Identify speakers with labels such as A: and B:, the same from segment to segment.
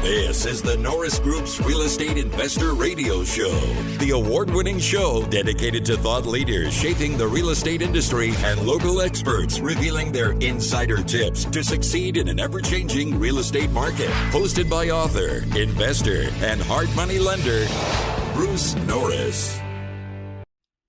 A: This is the Norris Group's Real Estate Investor Radio Show, the award-winning show dedicated to thought leaders shaping the real estate industry and local experts revealing their insider tips to succeed in an ever-changing real estate market. Hosted by author, investor, and hard money lender, Bruce Norris.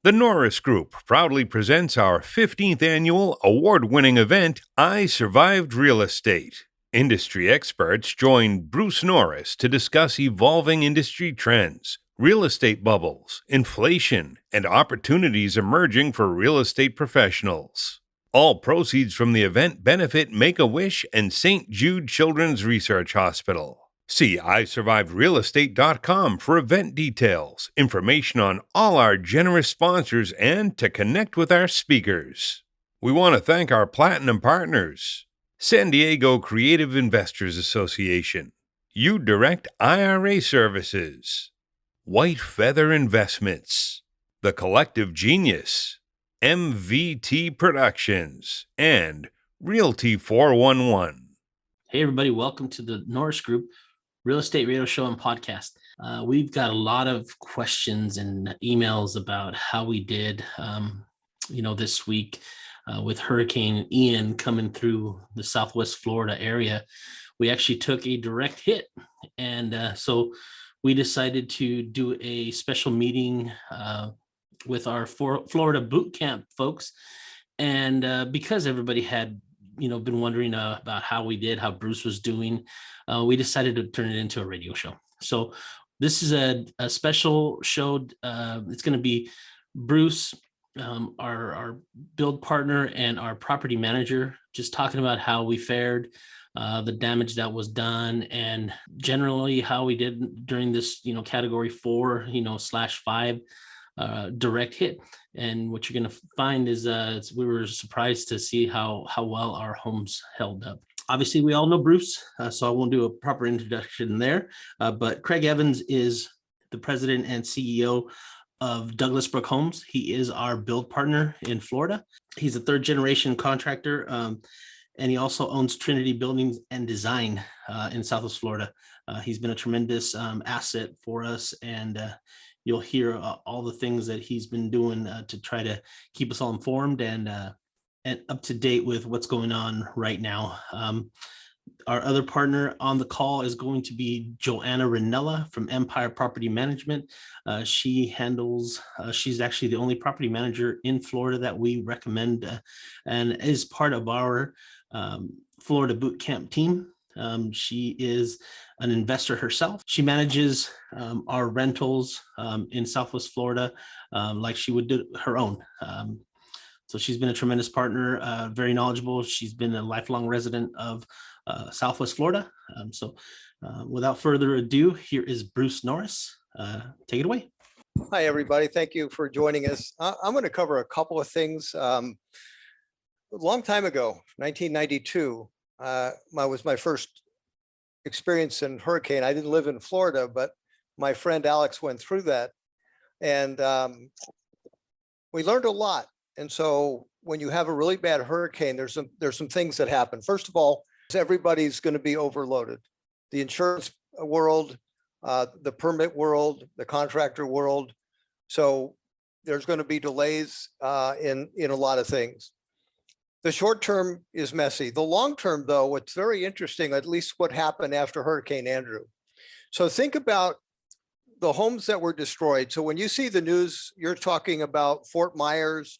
B: The Norris Group proudly presents our 15th annual award-winning event, I Survived Real Estate. Industry experts join Bruce Norris to discuss evolving industry trends, real estate bubbles, inflation, and opportunities emerging for real estate professionals. All proceeds from the event benefit Make-A-Wish and St. Jude Children's Research Hospital. See isurvivedrealestate.com for event details, information on all our generous sponsors, and to connect with our speakers. We want to thank our platinum partners: San Diego Creative Investors Association, U-Direct IRA Services, White Feather Investments, The Collective Genius, MVT Productions, and Realty 411.
C: Hey everybody, welcome to the Norris Group Real Estate Radio Show and Podcast. We've got a lot of questions and emails about how we did, this week. With Hurricane Ian coming through the Southwest Florida area. We actually took a direct hit. And so we decided to do a special meeting with our Florida boot camp folks. And because everybody had, been wondering about how we did, how Bruce was doing, we decided to turn it into a radio show. So this is a special show. It's going to be Bruce, our build partner and our property manager, just talking about how we fared, the damage that was done, and generally how we did during this, category 4/5 direct hit. And what you're going to find is we were surprised to see how well our homes held up. Obviously, we all know Bruce, so I won't do a proper introduction there. But Craig Evans is the president and CEO of Douglas Brooke Homes. He is our build partner in Florida. He's a third generation contractor, and he also owns Trinity Buildings and Design in Southwest Florida. He's been a tremendous asset for us, and you'll hear all the things that he's been doing to try to keep us all informed and up to date with what's going on right now. Our other partner on the call is going to be Joanna Rinella from Empire Property Management. She's actually the only property manager in Florida that we recommend and is part of our Florida boot camp team. She is an investor herself. She manages our rentals in Southwest Florida like she would do her own. So she's been a tremendous partner, very knowledgeable. She's been a lifelong resident of Southwest Florida. So without further ado, here is Bruce Norris. Take it away.
D: Hi, everybody. Thank you for joining us. I'm going to cover a couple of things. A long time ago, 1992, was my first experience in hurricane. I didn't live in Florida, but my friend Alex went through that. And we learned a lot. And so when you have a really bad hurricane, there's some things that happen. First of all, everybody's going to be overloaded. The insurance world, the permit world, the contractor world. So there's going to be delays in a lot of things. The short term is messy. The long term, though, what's very interesting, at least what happened after Hurricane Andrew. So think about the homes that were destroyed. So when you see the news, you're talking about Fort Myers,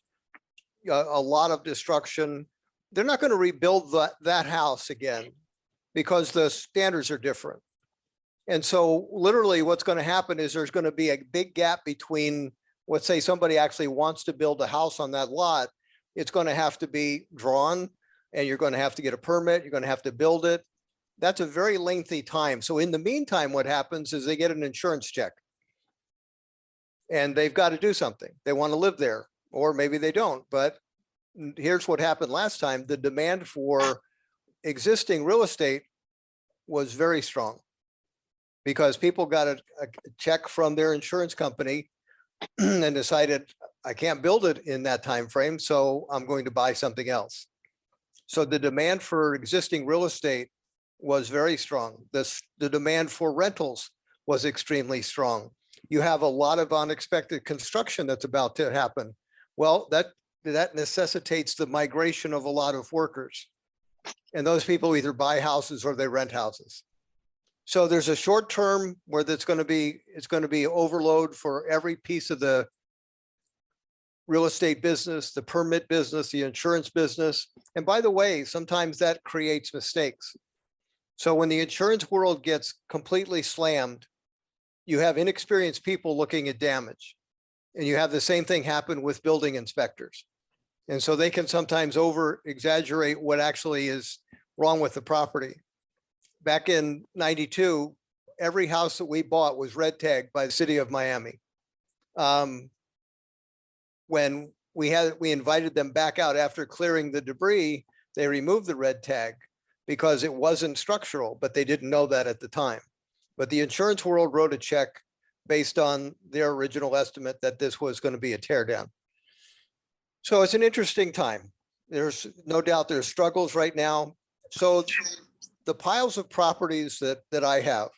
D: a lot of destruction. They're not going to rebuild that house again because the standards are different. And so literally what's going to happen is there's going to be a big gap between, let's say somebody actually wants to build a house on that lot. It's going to have to be drawn and you're going to have to get a permit. You're going to have to build it. That's a very lengthy time. So in the meantime, what happens is they get an insurance check and they've got to do something. They want to live there, or maybe they don't. But here's what happened last time. The demand for existing real estate was very strong because people got a check from their insurance company and decided, I can't build it in that time frame, so I'm going to buy something else. So the demand for existing real estate was very strong. The demand for rentals was extremely strong. You have a lot of unexpected construction that's about to happen. Well, that necessitates the migration of a lot of workers. And those people either buy houses or they rent houses. So there's a short term where it's going to be overload for every piece of the real estate business, the permit business, the insurance business. And by the way, sometimes that creates mistakes. So when the insurance world gets completely slammed, you have inexperienced people looking at damage. And you have the same thing happen with building inspectors. And so they can sometimes over exaggerate what actually is wrong with the property. Back in 92, every house that we bought was red tagged by the city of Miami. When we invited them back out after clearing the debris, they removed the red tag because it wasn't structural, but they didn't know that at the time. But the insurance world wrote a check based on their original estimate that this was going to be a tear down. So it's an interesting time. There's no doubt there's struggles right now. So the piles of properties that I have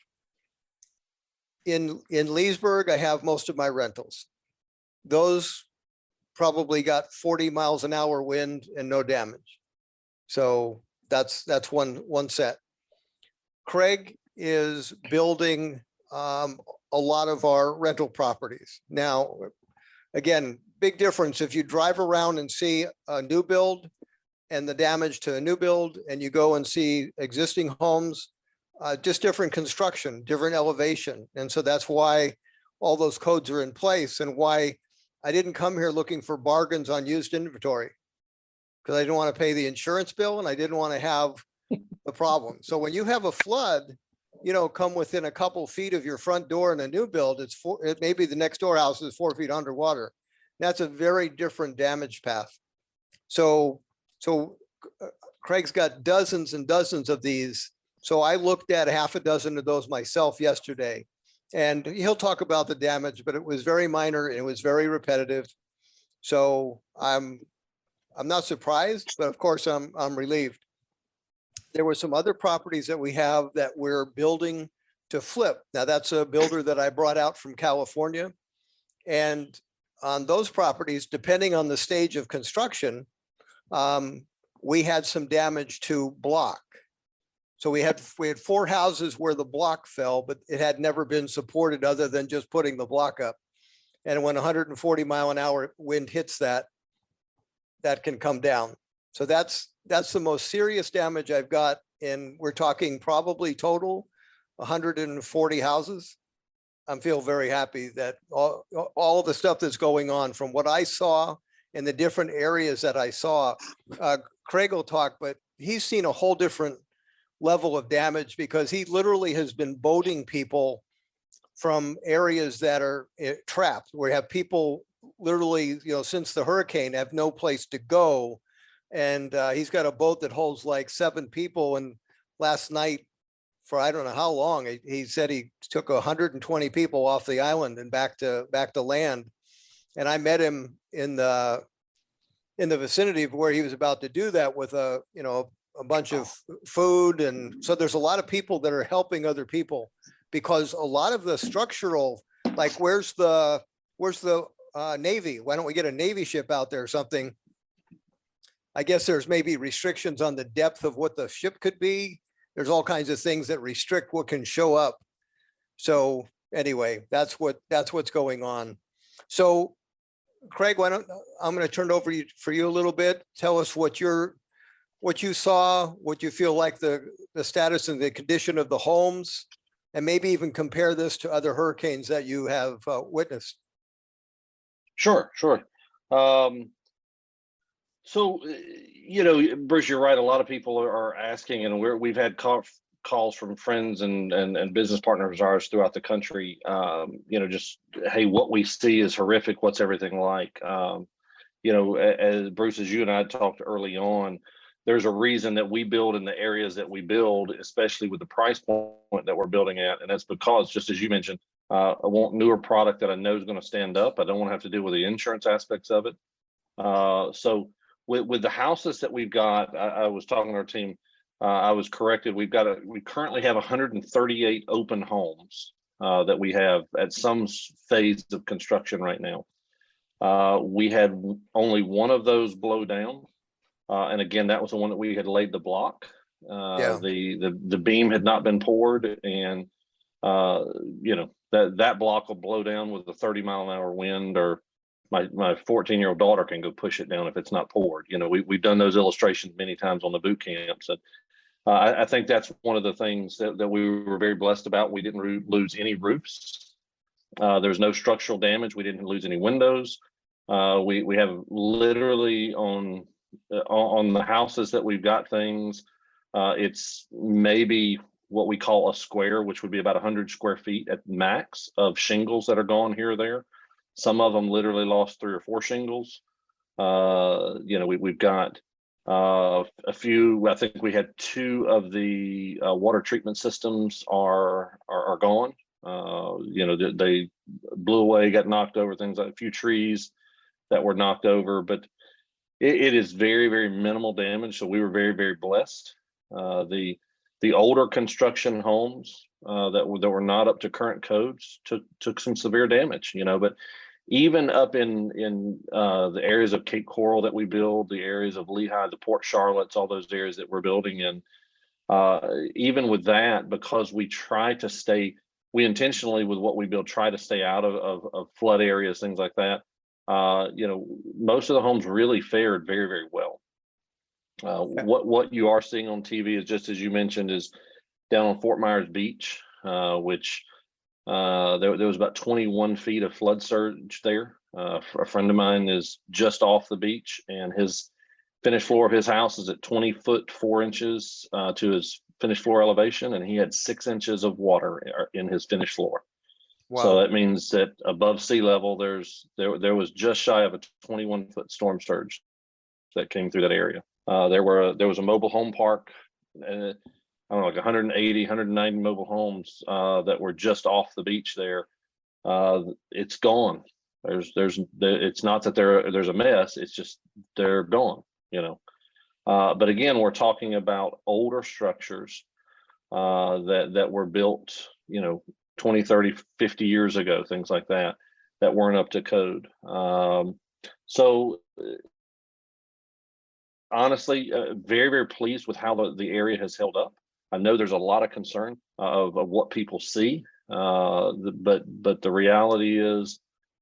D: in Leesburg, I have most of my rentals. Those probably got 40 miles an hour wind and no damage. So that's one set. Craig is building a lot of our rental properties. Now, again, big difference. If you drive around and see a new build and the damage to a new build, and you go and see existing homes, just different construction, different elevation. And so that's why all those codes are in place, and why I didn't come here looking for bargains on used inventory, because I didn't want to pay the insurance bill and I didn't want to have the problem. So when you have a flood, come within a couple feet of your front door in a new build, it maybe the next door house is 4 feet underwater. That's a very different damage path. So Craig's got dozens and dozens of these. So I looked at half a dozen of those myself yesterday, and he'll talk about the damage, but it was very minor and it was very repetitive. So I'm not surprised, but of course I'm relieved. There were some other properties that we have that we're building to flip. Now that's a builder that I brought out from California. And on those properties, depending on the stage of construction, we had some damage to block. So we had 4 houses where the block fell, but it had never been supported other than just putting the block up. And when 140 mile an hour wind hits that can come down. So that's the most serious damage I've got. And we're talking probably total 140 houses. I feel very happy that all the stuff that's going on from what I saw in the different areas that I saw, Craig will talk, but he's seen a whole different level of damage because he literally has been boating people from areas that are trapped, where you have people literally, since the hurricane have no place to go. And he's got a boat that holds like 7 people. And last night, for I don't know how long, he said he took 120 people off the island and back to land. And I met him in the vicinity of where he was about to do that with a bunch of food. And so there's a lot of people that are helping other people, because a lot of the structural, like where's the Navy? Why don't we get a Navy ship out there or something? I guess there's maybe restrictions on the depth of what the ship could be. There's all kinds of things that restrict what can show up. So anyway, that's what's going on. So Craig, I'm going to turn it over for you a little bit. Tell us what you saw, what you feel like the status and the condition of the homes, and maybe even compare this to other hurricanes that you have witnessed.
E: Sure. So, Bruce, you're right. A lot of people are asking, and we've had calls from friends and business partners of ours throughout the country. Just, hey, what we see is horrific. What's everything like? As Bruce, as you and I talked early on, there's a reason that we build in the areas that we build, especially with the price point that we're building at. And that's because, just as you mentioned, I want newer product that I know is going to stand up. I don't want to have to deal with the insurance aspects of it. So with the houses that we've got, I was talking to our team, I was corrected. We currently have 138 open homes that we have at some phase of construction right now. We had only one of those blow down. And again, that was the one that we had laid the block.
D: Yeah.
E: The beam had not been poured, and that block will blow down with a 30-mile-an-hour wind, or my 14-year-old daughter can go push it down if it's not poured. We've done those illustrations many times on the boot camps. And I think that's one of the things that we were very blessed about. We didn't lose any roofs. There's no structural damage. We didn't lose any windows. We have literally on the houses that we've got things. It's maybe what we call a square, which would be about 100 square feet at max of shingles that are gone here or there. Some of them literally lost 3 or 4 shingles. We've got a few. I think we had 2 of the water treatment systems are gone. They blew away, got knocked over, things like a few trees that were knocked over, but it is very, very minimal damage. So we were very, very blessed. The older construction homes that were not up to current codes took some severe damage, but even up in the areas of Cape Coral that we build, the areas of Lehigh, the Port Charlottes, all those areas that we're building in, even with that, because we intentionally, with what we build, try to stay out of flood areas, things like that. Most of the homes really fared very, very well. What you are seeing on TV is, just as you mentioned, is down on Fort Myers Beach, which there was about 21 feet of flood surge there. A friend of mine is just off the beach, and his finished floor of his house is at 20 foot 4 inches to his finished floor elevation, and he had 6 inches of water in his finished floor.
D: Wow.
E: So that means that above sea level, there was just shy of a 21-foot storm surge that came through that area. There was a mobile home park, I don't know, like 180, 190 mobile homes that were just off the beach there. It's gone. It's not that there's a mess. It's just they're gone. But again, we're talking about older structures that were built, 20, 30, 50 years ago, things like that weren't up to code. So honestly, very, very pleased with how the area has held up. I know there's a lot of concern of what people see, but the reality is,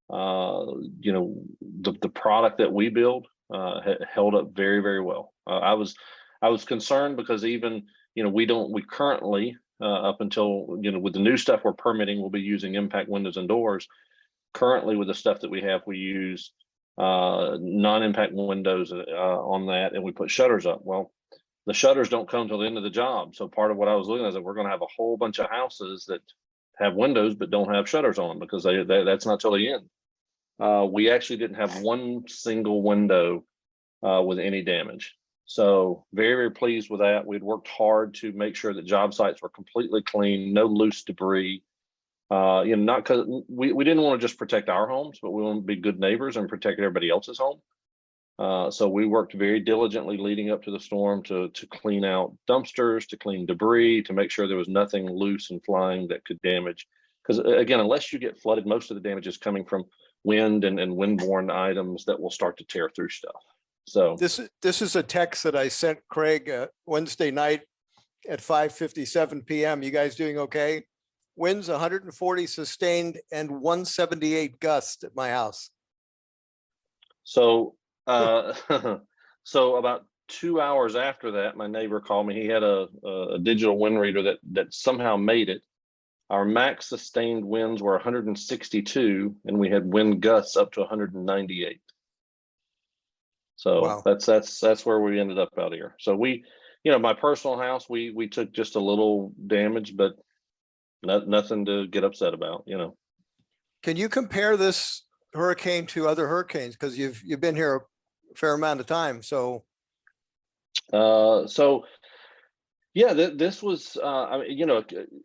E: the product that we build held up very, very well. I was concerned because even, we currently, up until, with the new stuff we're permitting, we'll be using impact windows and doors. Currently, with the stuff that we have, we use non-impact windows on that, and we put shutters up. Well, the shutters don't come till the end of the job. So part of what I was looking at is that we're going to have a whole bunch of houses that have windows but don't have shutters on them, because that's not till the end. We actually didn't have one single window with any damage. So very, very pleased with that. We'd worked hard to make sure that job sites were completely clean, no loose debris. Not because we didn't want to just protect our homes, but we want to be good neighbors and protect everybody else's home. So we worked very diligently leading up to the storm to clean out dumpsters, to clean debris, to make sure there was nothing loose and flying that could damage. Because again, unless you get flooded, most of the damage is coming from wind and windborne items that will start to tear through stuff. So
D: this is a text that I sent Craig Wednesday night at 5:57 p.m. You guys doing okay? Winds 140 sustained and 178 gust at my house.
E: So so about 2 hours after that, my neighbor called me. He had a digital wind reader that somehow made it. Our max sustained winds were 162, and we had wind gusts up to 198. So wow. That's where we ended up out here. So we, my personal house, we took just a little damage, but nothing to get upset about,
D: Can you compare this hurricane to other hurricanes? Because you've been here a fair amount of time. So
E: yeah, this was,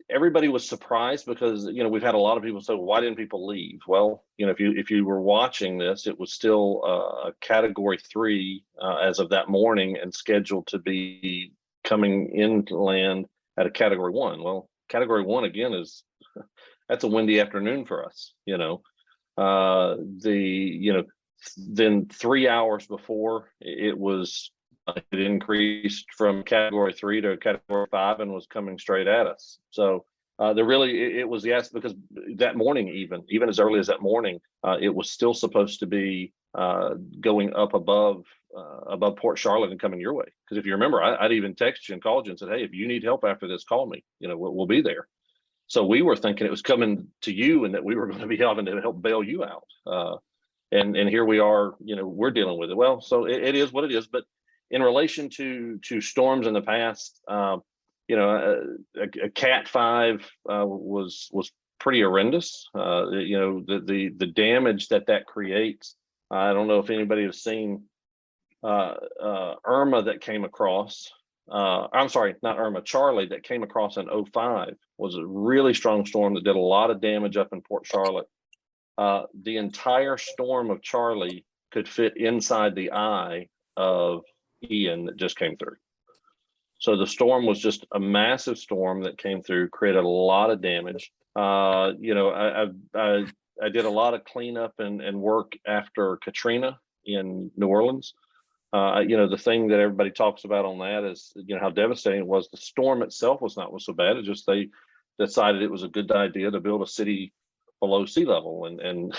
E: everybody was surprised because, we've had a lot of people say, why didn't people leave? Well, if you were watching this, it was still a category 3 as of that morning and scheduled to be coming into land at a category 1. Well, category 1 again that's a windy afternoon for us, then 3 hours before it increased from category 3 to category 5 and was coming straight at us. So it was because that morning, even as early as that morning, it was still supposed to be going up above Port Charlotte and coming your way. Because if you remember, I'd even texted you and called you and said, hey, if you need help after this, call me. We'll be there. So we were thinking it was coming to you and that we were going to be having to help bail you out. And here we are, we're dealing with it. Well, so it is what it is. But in relation to storms in the past, a Cat 5 was pretty horrendous. The damage that creates. I don't know if anybody has seen Irma that came across. I'm sorry, not Irma, Charlie that came across in 2005 was a really strong storm that did a lot of damage up in Port Charlotte. The entire storm of Charlie could fit inside the eye of Ian that just came through. So the storm was just a massive storm that came through, created a lot of damage. I did a lot of cleanup and work after Katrina in New Orleans. The thing that everybody talks about on that is, how devastating it was. The storm itself was so bad. It just, they decided it was a good idea to build a city below sea level, and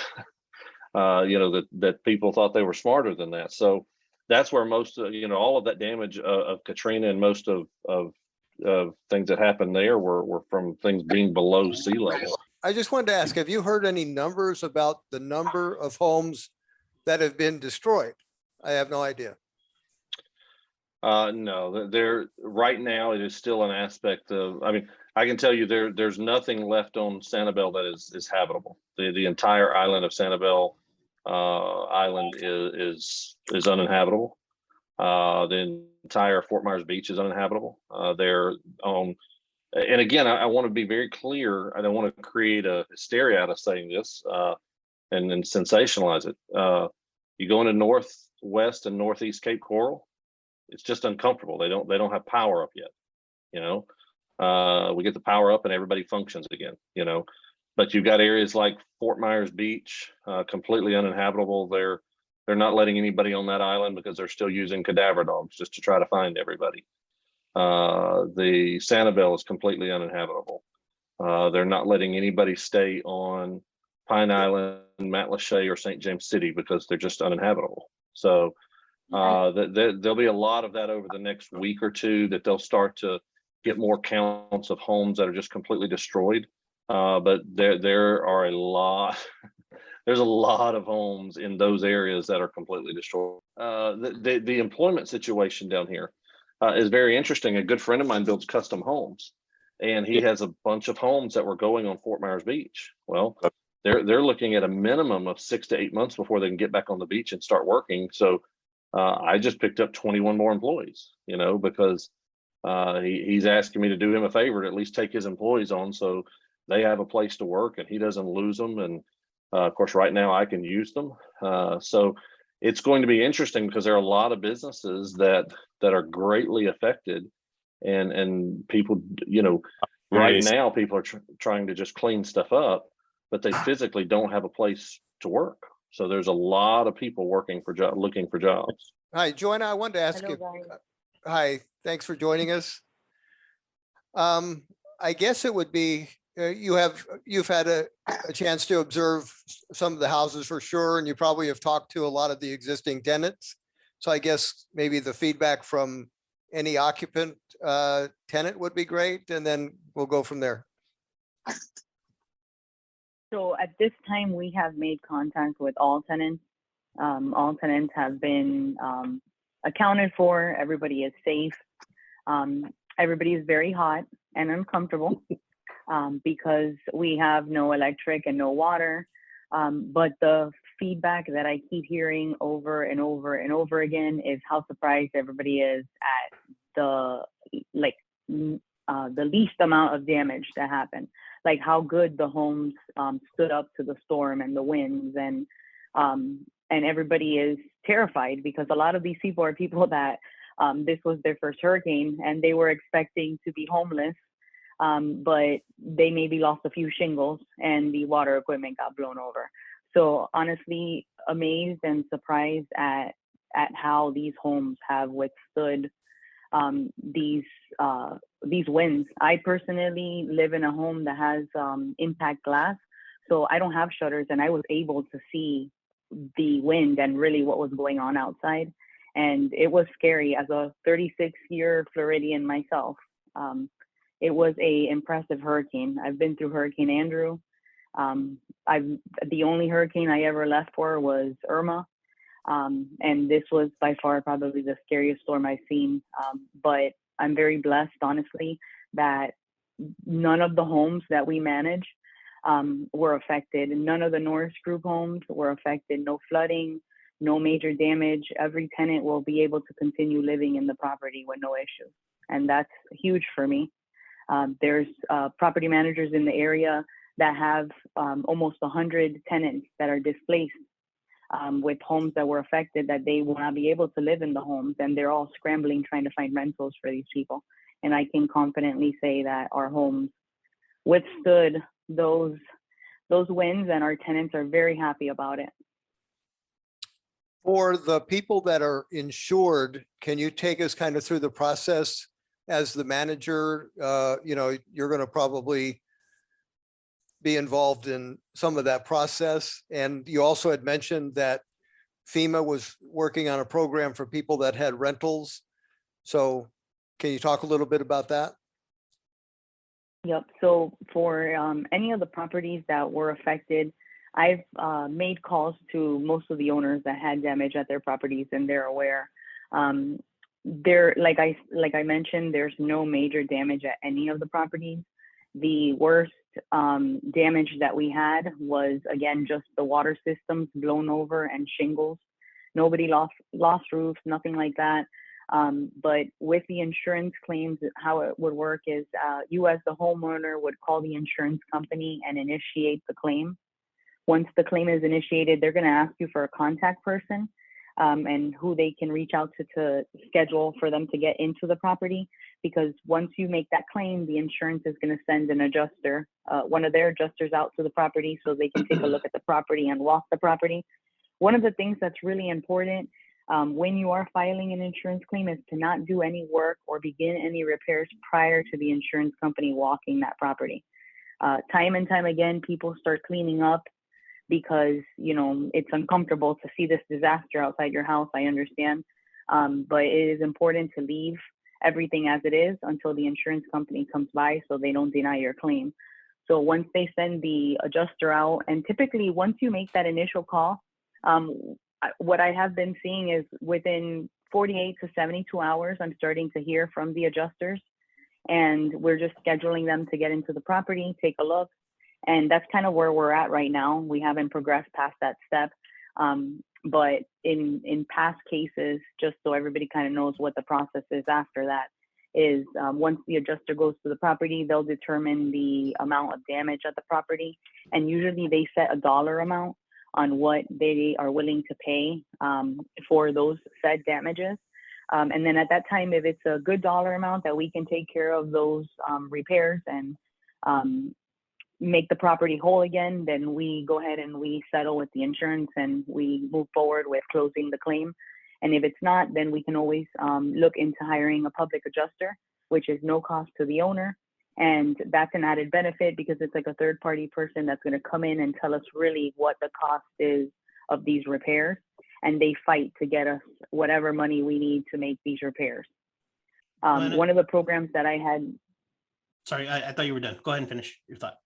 E: that people thought they were smarter than that. So that's where most of, all of that damage of Katrina and most of things that happened there were from things being below sea level.
D: I just wanted to ask, have you heard any numbers about the number of homes that have been destroyed? I have no idea.
E: No, right now it is still an aspect of, I can tell you there's nothing left on Sanibel that is habitable. The entire island of Sanibel Island is uninhabitable. The entire Fort Myers Beach is uninhabitable. And again, I want to be very clear. I don't want to create a hysteria out of saying this and then sensationalize it. You go into northwest and northeast Cape Coral, it's just uncomfortable. They don't have power up yet. We get the power up and everybody functions again. But you've got areas like Fort Myers Beach, completely uninhabitable. They're not letting anybody on that island because they're still using cadaver dogs just to try to find everybody. The Sanibel is completely uninhabitable. They're not letting anybody stay on Pine Island, Matlacha, or St. James City because they're just uninhabitable. So there'll be a lot of that over the next week or two, that they'll start to get more counts of homes that are just completely destroyed. But there are a lot. There's a lot of homes in those areas that are completely destroyed. The employment situation down here is very interesting. A good friend of mine builds custom homes, and he has a bunch of homes that were going on Fort Myers Beach. Well, they're looking at a minimum of 6 to 8 months before they can get back on the beach and start working. So I just picked up 21 more employees, because he's asking me to do him a favor to at least take his employees on so they have a place to work and he doesn't lose them. And of course, right now I can use them. So it's going to be interesting because there are a lot of businesses that are greatly affected, and people, right now people are trying to just clean stuff up, but they physically don't have a place to work. So there's a lot of people looking for jobs.
D: Hi, Joanna, I wanted to ask you. Hi, thanks for joining us. I guess it would be, you've had a chance to observe some of the houses for sure, and you probably have talked to a lot of the existing tenants. So I guess maybe the feedback from any occupant tenant would be great, and then we'll go from there.
F: So at this time, we have made contact with all tenants. All tenants have been accounted for. Everybody is safe. Everybody is very hot and uncomfortable because we have no electric and no water. But the feedback that I keep hearing over and over and over again is how surprised everybody is at the least amount of damage that happened. Like how good the homes stood up to the storm and the winds, and everybody is terrified because a lot of these people are people that This was their first hurricane, and they were expecting to be homeless, but they maybe lost a few shingles and the water equipment got blown over. So honestly, amazed and surprised at how these homes have withstood these winds. I personally live in a home that has impact glass, so I don't have shutters, and I was able to see the wind and really what was going on outside. And it was scary as a 36-year Floridian myself. It was a impressive hurricane. I've been through Hurricane Andrew. The only hurricane I ever left for was Irma. And this was by far probably the scariest storm I've seen. But I'm very blessed, honestly, that none of the homes that we manage were affected. None of the Norris Group homes were affected. No flooding, no major damage. Every tenant will be able to continue living in the property with no issue. And that's huge for me. There's property managers in the area that have almost 100 tenants that are displaced with homes that were affected, that they will not be able to live in the homes, and they're all scrambling trying to find rentals for these people. And I can confidently say that our homes withstood those winds, and our tenants are very happy about it.
D: For the people that are insured, can you take us kind of through the process as the manager? You're going to probably be involved in some of that process. And you also had mentioned that FEMA was working on a program for people that had rentals. So can you talk a little bit about that?
F: Yep. So for any of the properties that were affected, I've made calls to most of the owners that had damage at their properties, and they're aware. Like I mentioned, there's no major damage at any of the properties. The worst damage that we had was, again, just the water systems blown over and shingles. Nobody lost roofs, nothing like that. But with the insurance claims, how it would work is you as the homeowner would call the insurance company and initiate the claim. Once the claim is initiated, they're going to ask you for a contact person and who they can reach out to schedule for them to get into the property. Because once you make that claim, the insurance is going to send an adjuster, one of their adjusters, out to the property so they can take a look at the property and walk the property. One of the things that's really important when you are filing an insurance claim is to not do any work or begin any repairs prior to the insurance company walking that property. Time and time again, people start cleaning up because, it's uncomfortable to see this disaster outside your house. I understand. But it is important to leave everything as it is until the insurance company comes by so they don't deny your claim. So once they send the adjuster out, and typically once you make that initial call, what I have been seeing is within 48 to 72 hours, I'm starting to hear from the adjusters, and we're just scheduling them to get into the property, take a look. And that's kind of where we're at right now. We haven't progressed past that step. But in past cases, just so everybody kind of knows what the process is after that, is once the adjuster goes to the property, they'll determine the amount of damage at the property. And usually they set a dollar amount on what they are willing to pay for those said damages. And then at that time, if it's a good dollar amount that we can take care of those repairs and make the property whole again, then we go ahead and we settle with the insurance and we move forward with closing the claim. And if it's not, then we can always look into hiring a public adjuster, which is no cost to the owner. And that's an added benefit because it's like a third party person that's going to come in and tell us really what the cost is of these repairs. And they fight to get us whatever money we need to make these repairs. One of the programs that I had.
C: Sorry, I thought you were done. Go ahead and finish your thought.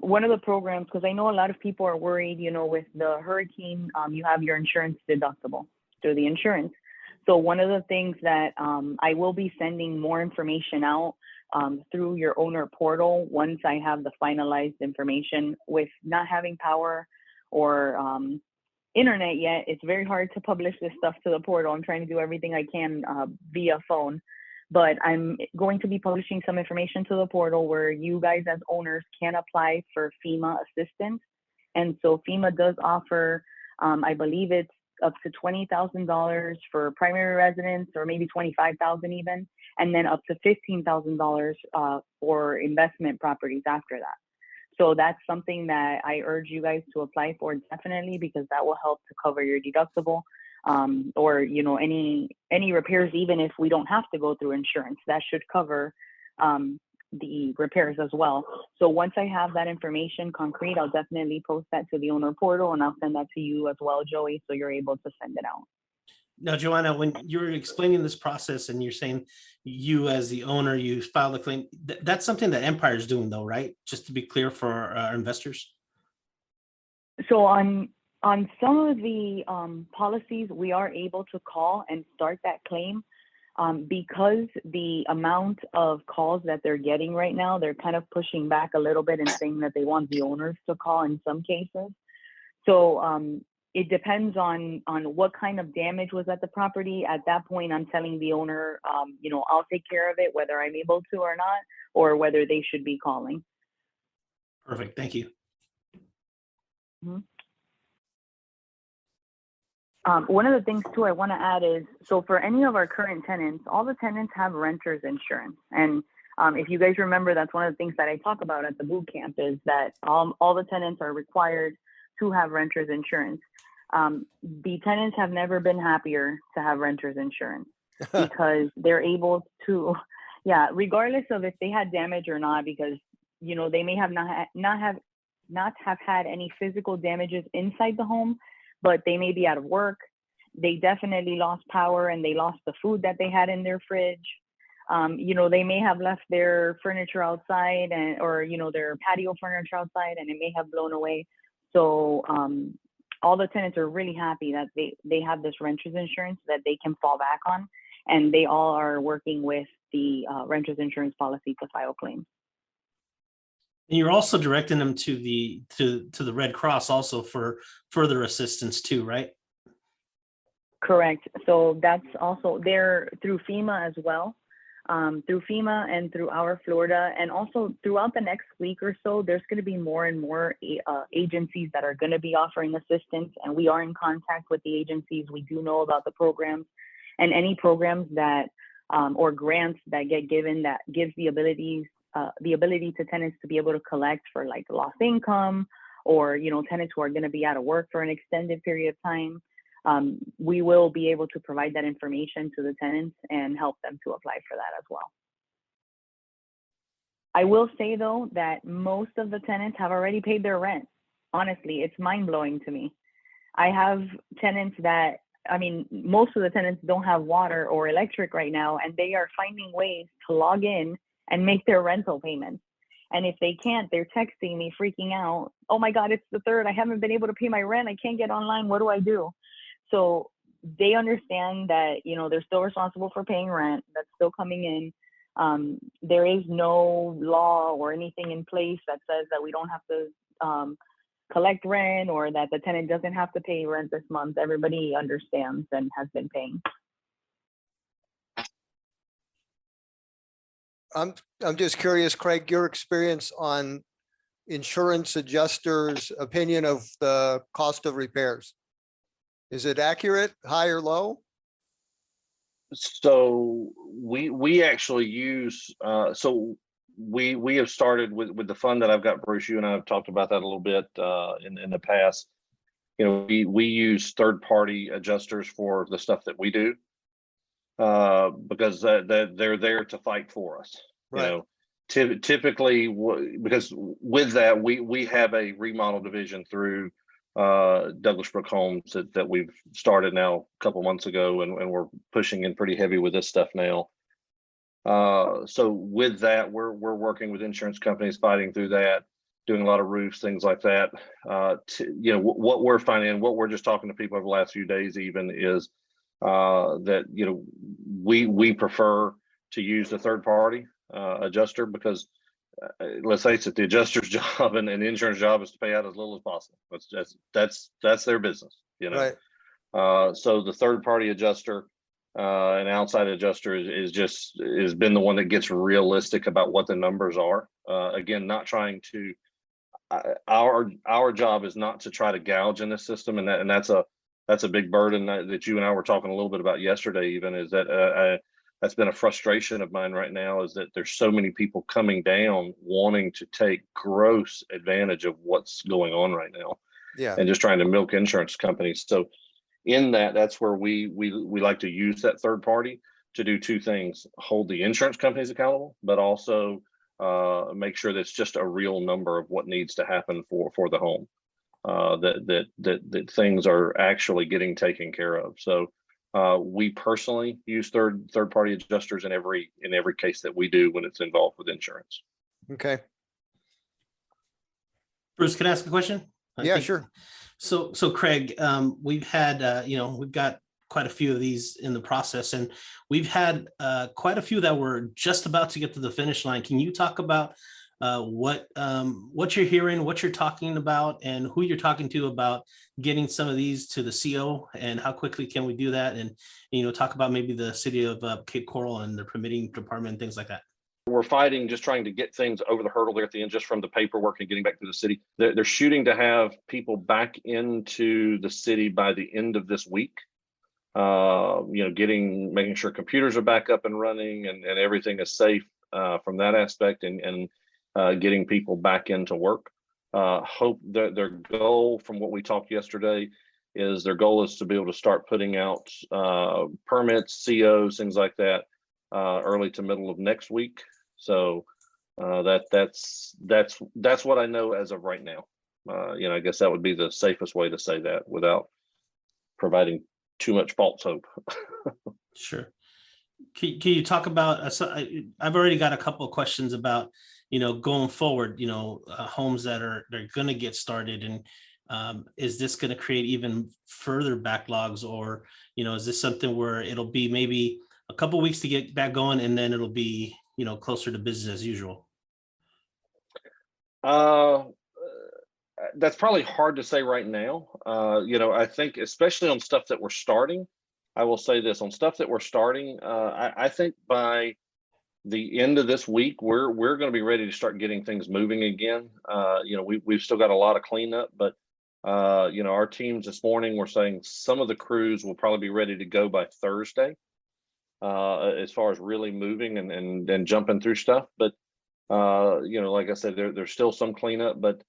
F: One of the programs, because I know a lot of people are worried, with the hurricane, you have your insurance deductible through the insurance. So one of the things that I will be sending more information out through your owner portal once I have the finalized information. With not having power or internet yet, it's very hard to publish this stuff to the portal. I'm trying to do everything I can via phone. But I'm going to be publishing some information to the portal where you guys as owners can apply for FEMA assistance. And so FEMA does offer, I believe it's up to $20,000 for primary residence, or maybe 25,000 even, and then up to $15,000 for investment properties after that. So that's something that I urge you guys to apply for definitely, because that will help to cover your deductible, or any repairs. Even if we don't have to go through insurance, that should cover the repairs as well. So once I have that information concrete, I'll definitely post that to the owner portal, and I'll send that to you as well, Joey, so you're able to send it out.
C: Now, Joanna, when you're explaining this process and you're saying you as the owner, you file the claim, that's something that Empire is doing though, right? Just to be clear for our investors.
F: So on some of the policies, we are able to call and start that claim. Because the amount of calls that they're getting right now, they're kind of pushing back a little bit and saying that they want the owners to call in some cases. So it depends on what kind of damage was at the property. At that point, I'm telling the owner, I'll take care of it, whether I'm able to or not, or whether they should be calling.
C: Perfect. Thank you.
F: Mm-hmm. One of the things too I want to add is, so for any of our current tenants, all the tenants have renters insurance. And if you guys remember, that's one of the things that I talk about at the boot camp, is that all the tenants are required to have renters insurance. The tenants have never been happier to have renters insurance, because they're able to, regardless of if they had damage or not, because they may have not have had any physical damages inside the home, but they may be out of work. They definitely lost power, and they lost the food that they had in their fridge. They may have left their furniture outside, or their patio furniture outside, and it may have blown away. So all the tenants are really happy that they have this renters insurance that they can fall back on, and they all are working with the renters insurance policy to file claims.
C: And you're also directing them to the Red Cross also for further assistance too, right?
F: Correct. So that's also there through FEMA as well, through FEMA and through our Florida, and also throughout the next week or so, there's going to be more and more agencies that are going to be offering assistance, and we are in contact with the agencies. We do know about the programs, and any programs that or grants that get given that gives the ability to tenants to be able to collect for like lost income, or tenants who are going to be out of work for an extended period of time. We will be able to provide that information to the tenants and help them to apply for that as well. I will say though that most of the tenants have already paid their rent. Honestly, it's mind-blowing to me. I have tenants that, most of the tenants don't have water or electric right now, and they are finding ways to log in and make their rental payments. And if they can't, they're texting me freaking out. Oh my God, it's the 3rd. I haven't been able to pay my rent. I can't get online. What do I do? So they understand that, they're still responsible for paying rent. That's still coming in. There is no law or anything in place that says that we don't have to collect rent, or that the tenant doesn't have to pay rent this month. Everybody understands and has been paying.
D: I'm just curious, Craig, your experience on insurance adjusters' opinion of the cost of repairs. Is it accurate, high or low?
E: So we actually use we have started with the fund that I've got. Bruce, you and I have talked about that a little bit in the past. We use third-party adjusters for the stuff that we do, because they're there to fight for us.
D: Right.
E: Typically, because with that we have a remodel division through Douglas Brooke Homes that we've started now a couple months ago, and we're pushing in pretty heavy with this stuff now. So with that, we're working with insurance companies, fighting through that, doing a lot of roofs, things like that. What we're finding, what we're just talking to people over the last few days even, is that we prefer to use the third party adjuster, because let's face it, the adjuster's job and the insurance job is to pay out as little as possible. That's their business,
D: Right.
E: So the third party adjuster, an outside adjuster, has been the one that gets realistic about what the numbers are. Again, not trying to. Our job is not to try to gouge in this system, and that's a that's a big burden that you and I were talking a little bit about yesterday, even is that that's been a frustration of mine right now, is that there's so many people coming down wanting to take gross advantage of what's going on right now
D: Yeah.
E: and just trying to milk insurance companies. So in that's where we like to use that third party to do two things: hold the insurance companies accountable, but also make sure that it's just a real number of what needs to happen for the home, that things are actually getting taken care of. So we personally use third party adjusters in every case that we do when it's involved with insurance.
D: Okay.
C: Bruce, can I ask a question?
D: Yeah, sure.
C: So Craig, we've had, we've got quite a few of these in the process, and we've had quite a few that were just about to get to the finish line. Can you talk about what you're hearing, what you're talking about, and who you're talking to about getting some of these to the CO, and how quickly can we do that? And, talk about maybe the city of Cape Coral and the permitting department and things like that.
E: We're fighting, just trying to get things over the hurdle there at the end, just from the paperwork and getting back to the city. They're shooting to have people back into the city by the end of this week. Making sure computers are back up and running and everything is safe from that aspect, and getting people back into work. Hope that their goal, from what we talked yesterday, is their goal is to be able to start putting out permits, COs, things like that, early to middle of next week. So that's what I know as of right now. I guess that would be the safest way to say that without providing too much false hope.
C: Sure. Can you talk about, I've already got a couple of questions about, going forward, homes they're going to get started, and is this going to create even further backlogs, or, is this something where it'll be maybe a couple of weeks to get back going, and then it'll be, closer to business as usual?
E: That's probably hard to say right now. I think especially on stuff that we're starting, I will say this, on stuff that we're starting, I think by the end of this week, we're going to be ready to start getting things moving again. We've still got a lot of cleanup, but our teams this morning were saying some of the crews will probably be ready to go by Thursday, as far as really moving and jumping through stuff. But like I said, there's still some cleanup, but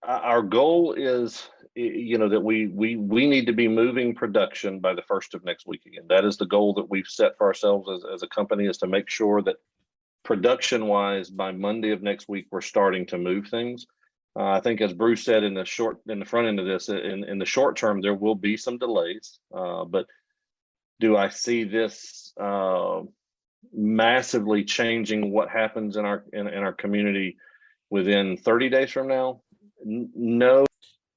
E: our goal is, that we need to be moving production by the 1st of next week again. That is the goal that we've set for ourselves as a company, is to make sure that production wise by Monday of next week we're starting to move things. I think, as Bruce said in the front end of this, in the short term there will be some delays, but do I see this massively changing what happens in our community within 30 days from now? No.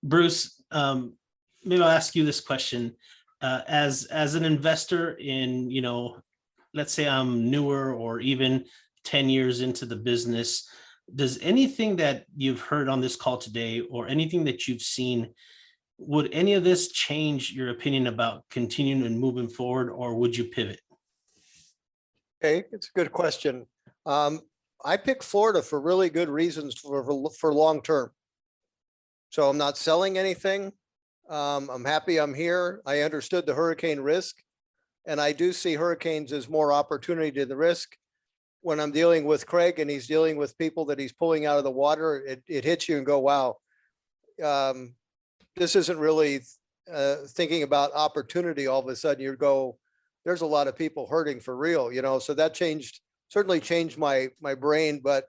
C: Bruce, maybe I'll ask you this question. As an investor in, let's say I'm newer or even 10 years into the business, does anything that you've heard on this call today, or anything that you've seen, would any of this change your opinion about continuing and moving forward, or would you pivot?
D: Okay, it's a good question. I picked Florida for really good reasons for long term. So I'm not selling anything. I'm happy I'm here. I understood the hurricane risk, and I do see hurricanes as more opportunity than the risk. When I'm dealing with Craig and he's dealing with people that he's pulling out of the water, it hits you and go, wow, this isn't really thinking about opportunity. All of a sudden you go, there's a lot of people hurting for real, so that certainly changed my brain. But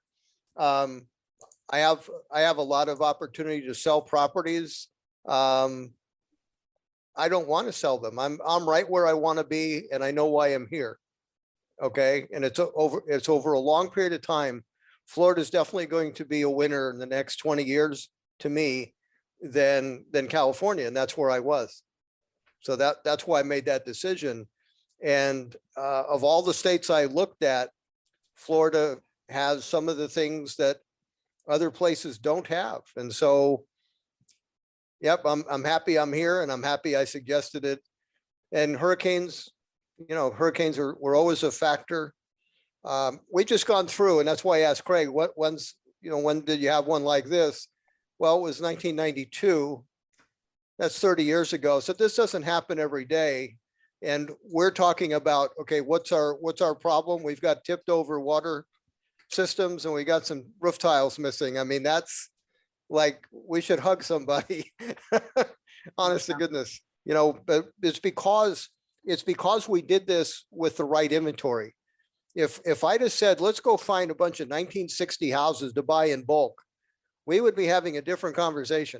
D: I have a lot of opportunity to sell properties. I don't want to sell them. I'm right where I want to be, and I know why I'm here. Okay. And it's over a long period of time. Florida is definitely going to be a winner in the next 20 years to me than California. And that's where I was. So that's why I made that decision. And of all the states I looked at, Florida has some of the things that other places don't have. And so, yep, I'm happy I'm here, and I'm happy I suggested it. And hurricanes were always a factor. We just gone through, and that's why I asked Craig, when did you have one like this? Well, it was 1992. That's 30 years ago. So this doesn't happen every day. And we're talking about, okay, what's our problem? We've got tipped over water systems and we got some roof tiles missing. I mean, that's like, we should hug somebody. Honest to goodness, but it's because we did this with the right inventory. If I'd have said, let's go find a bunch of 1960 houses to buy in bulk, we would be having a different conversation.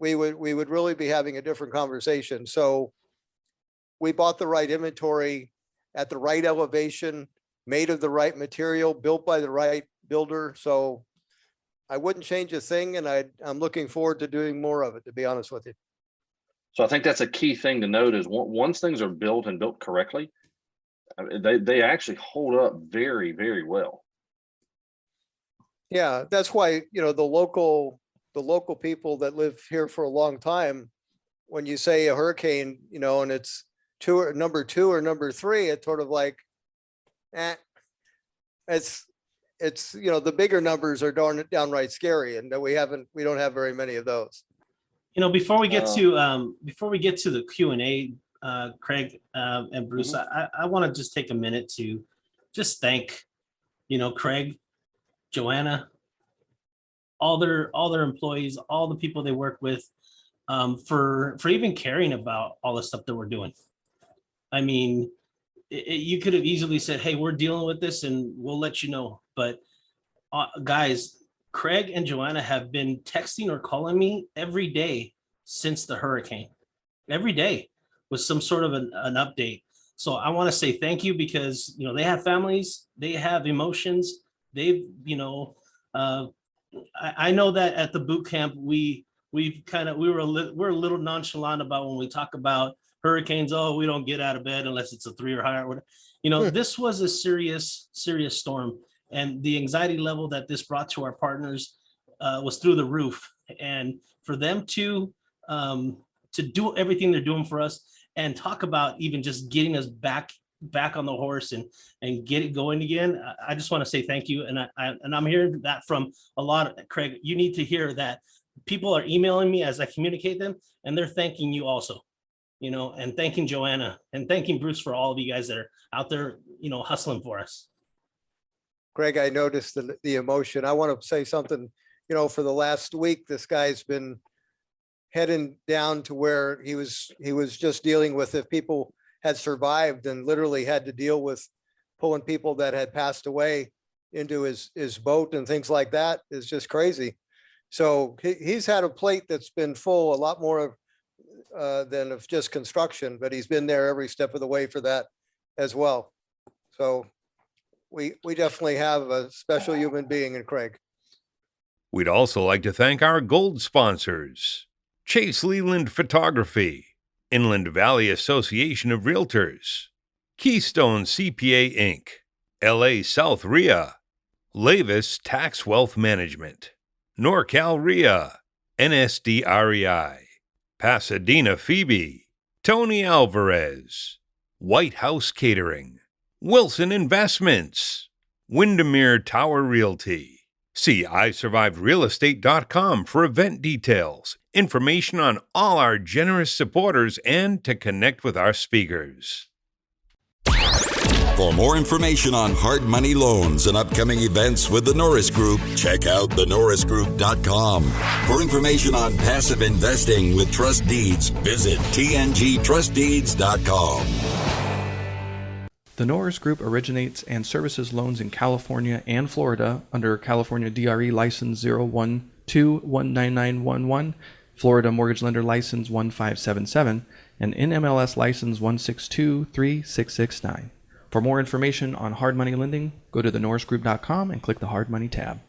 D: We would really be having a different conversation. So we bought the right inventory at the right elevation, made of the right material, built by the right builder. So I wouldn't change a thing. And I'm looking forward to doing more of it, to be honest with you.
E: So I think that's a key thing to note is once things are built and built correctly, they actually hold up very, very well.
D: Yeah, that's why, the local people that live here for a long time, when you say a hurricane, and it's number 2 or number 3, it's sort of like, it's the bigger numbers are downright scary, and that we don't have very many of those.
C: Before we get to the Q&A, Craig and Bruce, I want to just take a minute to just thank, Craig, Joanna, all their employees, all the people they work with, for even caring about all the stuff that we're doing. I mean, you could have easily said, hey, we're dealing with this and we'll let you know. But guys, Craig and Joanna have been texting or calling me every day since the hurricane, every day with some sort of an update. So I want to say thank you because, they have families, they have emotions. They've, I know that at the boot camp, we're a little nonchalant about when we talk about hurricanes. Oh, we don't get out of bed unless it's a 3 or higher. Whatever. This was a serious storm, and the anxiety level that this brought to our partners was through the roof. And for them to do everything they're doing for us and talk about even just getting us back on the horse and get it going again, I just want to say thank you. And I'm hearing that from a lot of, Craig, you need to hear that people are emailing me as I communicate them, and they're thanking you also, and thanking Joanna and thanking Bruce for all of you guys that are out there, hustling for us.
D: Greg, I noticed the emotion. I want to say something, for the last week, this guy's been heading down to where he was just dealing with if people had survived and literally had to deal with pulling people that had passed away into his boat and things like that is just crazy. So he's had a plate that's been full, a lot more than of just construction, but he's been there every step of the way for that as well. So we definitely have a special human being in Craig.
B: We'd also like to thank our gold sponsors: Chase Leland Photography, Inland Valley Association of Realtors, Keystone CPA Inc., LA South RIA, Lavis Tax Wealth Management, NorCal RIA, NSD REI, Pasadena Phoebe, Tony Alvarez, White House Catering, Wilson Investments, Windermere Tower Realty. See iSurvivedRealEstate.com for event details, information on all our generous supporters, and to connect with our speakers.
A: For more information on hard money loans and upcoming events with the Norris Group, check out thenorrisgroup.com. For information on passive investing with trust deeds, visit tngtrustdeeds.com.
G: The Norris Group originates and services loans in California and Florida under California DRE License 012-19911, Florida Mortgage Lender License 1577, and NMLS License 1623669. For more information on hard money lending, go to thenorrisgroup.com and click the Hard Money tab.